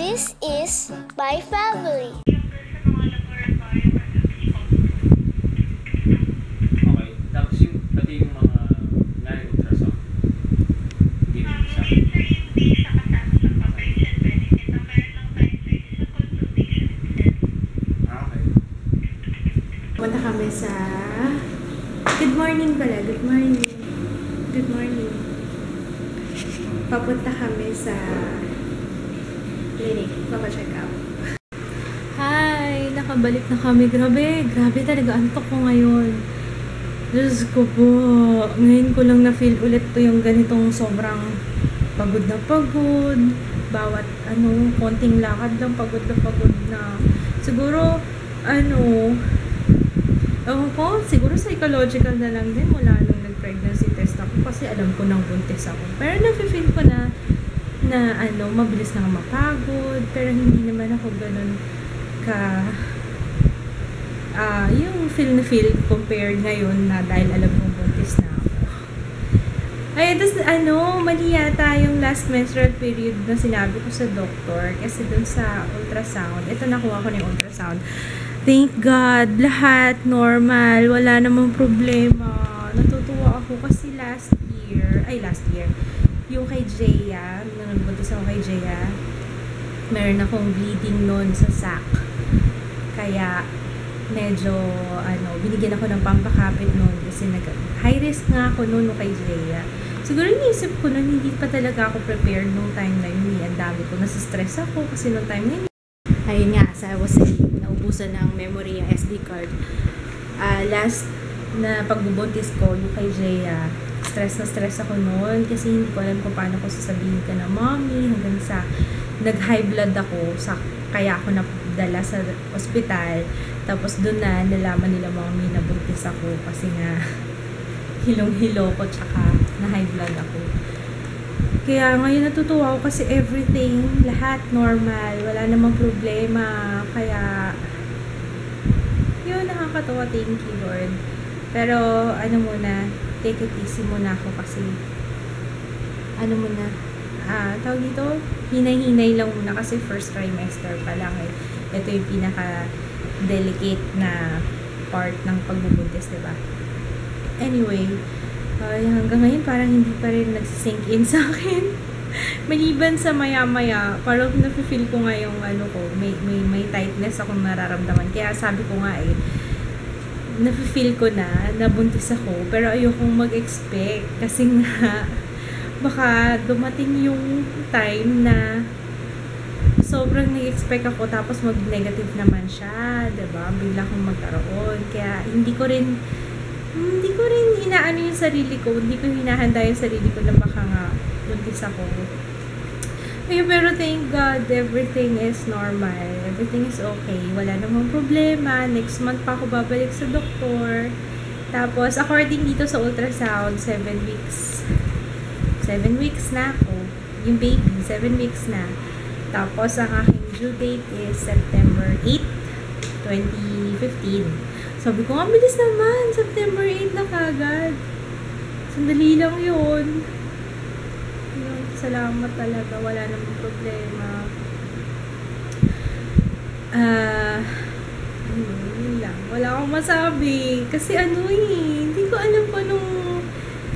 This is my family. Okay. Tapos yung, pati yung mga nanay ultrasound. Hindi rin isa. Hindi siya kasama sa patient benefit. Ang meron lang tayo sa isa consultation instead. Okay. Punta kami sa... Good morning pala. Good morning. Good morning. Papunta kami sa clinic. Papacheck out. Hi! Nakabalik na kami. Grabe talaga. Antok ko ngayon. Diyos ko po. Ngayon ko lang na-feel ulit to yung ganitong sobrang pagod na pagod. Bawat konting lakad lang pagod na. Siguro, ewan ko, siguro psychological na lang din mula nung nag-pregnancy test ako kasi alam ko nang buntis ako. Pero nafe-feel ko na mabilis na mapagod, pero hindi naman ako ganun ka yung feel na feel compared ngayon na dahil alam kong buntis na ako. Ay, tapos mali yata yung last menstrual period na sinabi ko sa doktor kasi dun sa ultrasound. Ito, nakuha ko na yung ultrasound. Thank God, lahat normal, wala namang problema. Natutuwa ako kasi last year, yung kay Jaya, nung nagbuntis ako kay Jaya, meron akong bleeding noon sa sac. Kaya, medyo, binigyan ako ng pampakapit noon kasi high risk nga ako noon kay Jaya. Siguro iniisip ko noon, hindi pa talaga ako prepared nung time na yun. Ang dami ko, nasa-stress ako kasi nung time na yun. Ayun nga, as I was saying, naubusan ng memory yung SD card. Last na pagbubuntis ko, yung kay Jaya, stress ako noon kasi hindi ko alam kung paano ko sasabihin ka na mommy hanggang sa nag-high blood ako kaya ako nadala sa ospital. Tapos doon na nalaman nila mommy na buntis ako kasi nga hilong-hilo ko tsaka na-high blood ako. Kaya ngayon natutuwa ako kasi everything, lahat normal, wala namang problema. Kaya, yun, nakakatawa. Thank you, Lord. Pero, muna, take it easy muna ako kasi, tawag dito, hinay-hinay lang muna kasi first trimester pa lang eh. Ito yung pinaka-delicate na part ng pagbubuntis, diba? Anyway, hanggang ngayon parang hindi pa rin nagsisink in sa akin. Maliban sa maya-maya, parang nafe-feel ko nga yung may tightness akong nararamdaman. Kaya sabi ko nga nafe-feel ko na nabuntis ako, pero ayokong mag-expect kasi nga baka dumating yung time na sobrang nag-expect ako tapos mag-negative naman siya, diba? Bigla akong magkaroon. Kaya hindi ko rin inaano yung sarili ko, hindi ko hinahanda yung sarili ko na baka nga buntis ako. Pero thank God, everything is normal. Everything is okay. Wala namang problema. Next month pa ako babalik sa doktor. Tapos, according dito sa ultrasound, 7 weeks. 7 weeks na ako. Yung baby, 7 weeks na. Tapos, ang aking due date is September 8, 2015. Sabi ko, bilis naman. September 8 na kagad. Sandali lang yun. Salamat talaga. Wala namang problema. Yun lang. Wala akong masabi. Kasi hindi ko alam kung anong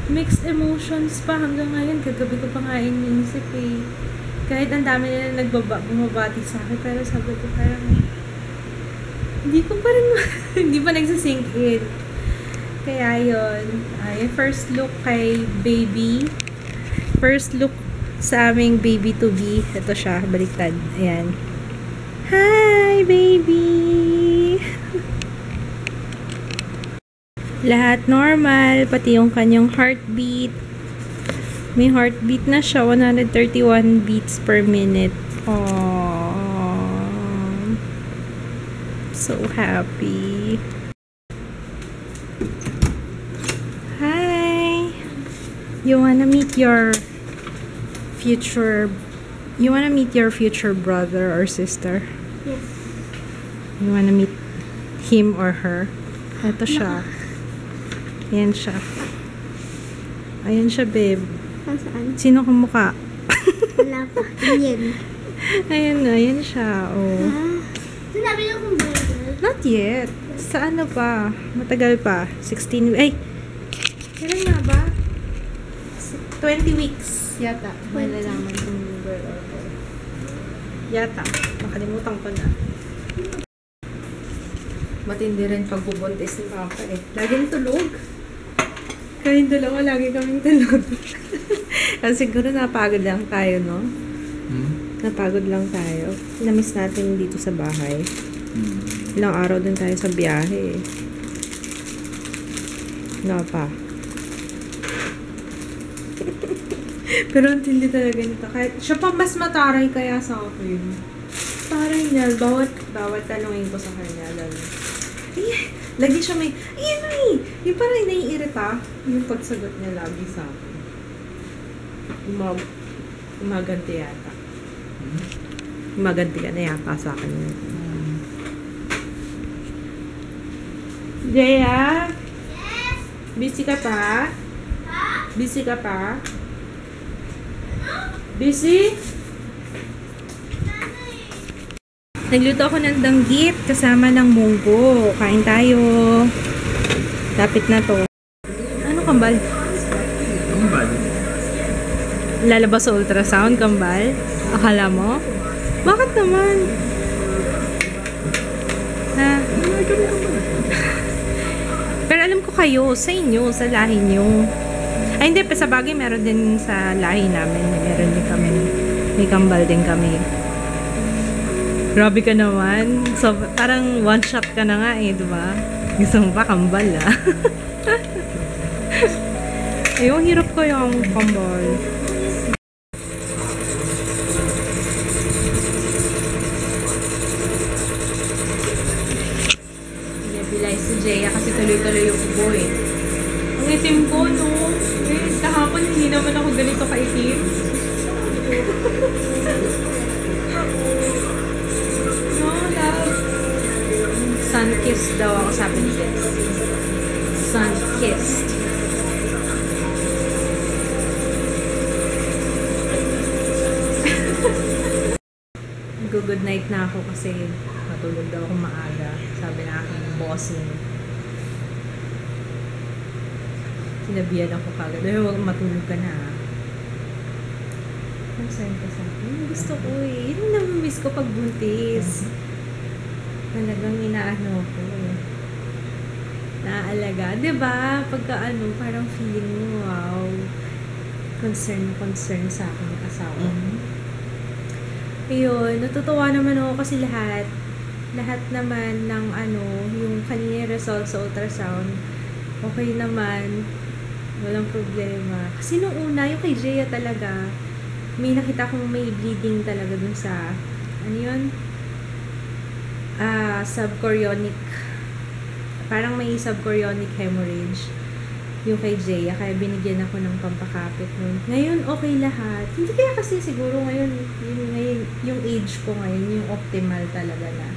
mixed emotions pa hanggang ngayon. Kagabi ko pa nga iniisip eh. Kahit ang dami nila bumabati sa akin. Pero sabi ko parang hindi ko pa rin, hindi pa nagsisink in. Kaya yun, yung first look kay baby, first look sa aming baby to be, ito siya, baliktad, ayan. Hi, baby! Lahat normal, pati yung kanyang heartbeat. May heartbeat na siya, 131 beats per minute. Aww. So happy. Hi. You wanna meet your future brother or sister? Yes. You wanna meet him or her? Ito siya. Ayan siya. Ayan siya, babe. Saan? Sino kumukha? Wala pa. Yan. Ayan siya, oh. Sinabi niyo kung burger. Not yet. Sa ano pa? Matagal pa. 16, ay! Kailan nga ba? 20 weeks yata. Malalaman kung girl or boy. Yata. Makalimutan ko na. Matindi rin pagbubuntis ni Papa eh. Laging tulog. Kayong dalawa, lagi kaming tulog. Kasi siguro napagod lang tayo, no? Napagod lang tayo. Namiss natin dito sa bahay. Ilang araw din tayo sa biyahe eh. Nga pa. Pero ang tindi talaga nito. Kahit, siya pa mas mataray kaya sa akin. Taray niya. Bawat tanongin ko sa kanya. Lagi siya may, yung parang naiirita. Yung pagsagot niya lagi sa akin. Umaganti yata. Umaganti ka na yata sa akin. Jaya? Yes! Busy ka pa? Busy ka pa? Busy? Nagluto ako ng danggit kasama ng munggo. Kain tayo. Lapit na to. Ano kambal? Kambal? Lalabas sa ultrasound, kambal? Akala mo? Bakit naman? Ha? Pero alam ko kayo, sa inyo, sa lahi nyo. Ay hindi, sa bagay meron din sa lahi namin. Meron din kami. May kambal din kami. Grabe ka naman. So, parang one shot ka na nga eh, diba? Gusto mo pa kambal ah. Ayun, hirap ko yung kambal. Bilay si Jaya kasi tuloy-tuloy yung ubo eh. Ang itim ko, no? Eh, kahapon hindi naman ako ganito kaitim. No, love. Sun-kissed daw ako, sabi ni Jess. Sun-kissed. Good night na ako kasi matulog daw ako maaga. Sabi na aking boss niya. Sinabihan ako kagad. Ay, huwag matulog ka na. Ang send ka sa akin. Gusto ko eh. Yun ang namimiss ko pag buntis. Talagang inaano ko. Naaalaga. Diba? Pagka ano, parang feeling mo, wow. Concern sa akin ng asawa. Ayun, natutuwa naman ako kasi lahat naman ng ano, yung kanina result sa ultrasound, okay naman, walang problema. Kasi nung una, yung kay Jaya talaga, may nakita kong may bleeding talaga dun sa, ano yun? Subchorionic, parang may subchorionic hemorrhage yung kay Jaya, kaya binigyan ako ng pampakapit nun. Ngayon, okay lahat. Hindi kaya kasi siguro ngayon, yung age ko ngayon, yung optimal talaga na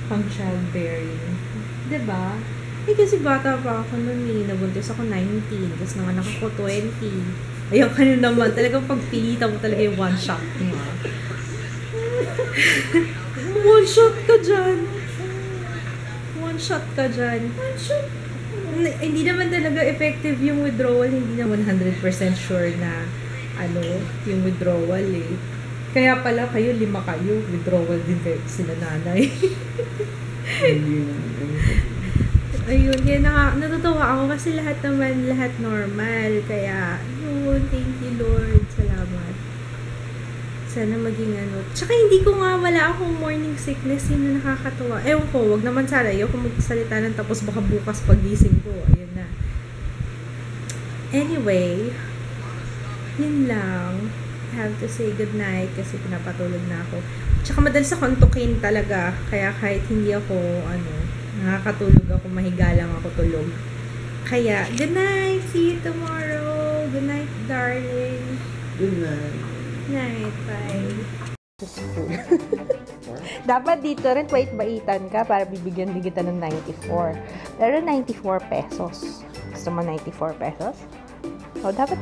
pang childbearing. Diba? Eh, kasi bata pa ako nun eh. Nabuntis ako 19, tapos nanganak ako 20. Ayun, kayo naman, talagang pagpilitan mo talaga yung one shot mo. One shot ka dyan. One shot ka dyan. One shot. Hindi naman talaga effective yung withdrawal. Hindi na 100% sure na ano, yung withdrawal eh. Kaya pala kayo, 5 kayo. Withdrawal din kayo sila nanay. Ayun, kaya natutuwa ako kasi lahat normal. Kaya, yun, thank you Lord. Salamat. Sana maging ano. Tsaka hindi ko nga, wala akong morning sickness. Yun na nakakatuwa. Ewan ko, wag naman sana. Ayoko magsalita ng tapos baka bukas pagising ko. Ayun na. Anyway, yun lang. I have to say goodnight kasi pinapatulog na ako. Tsaka madalas akong antukin talaga. Kaya kahit hindi ako, nakakatulog ako, mahiga lang ako tulog. Kaya, good night! See you tomorrow! Good night, darling! Good night. Night, bye. Dapat dito rin bait-baitan ka para bibigyan din kita ng 94. Pero 94 pesos. Gusto mo 94 pesos? O, dapat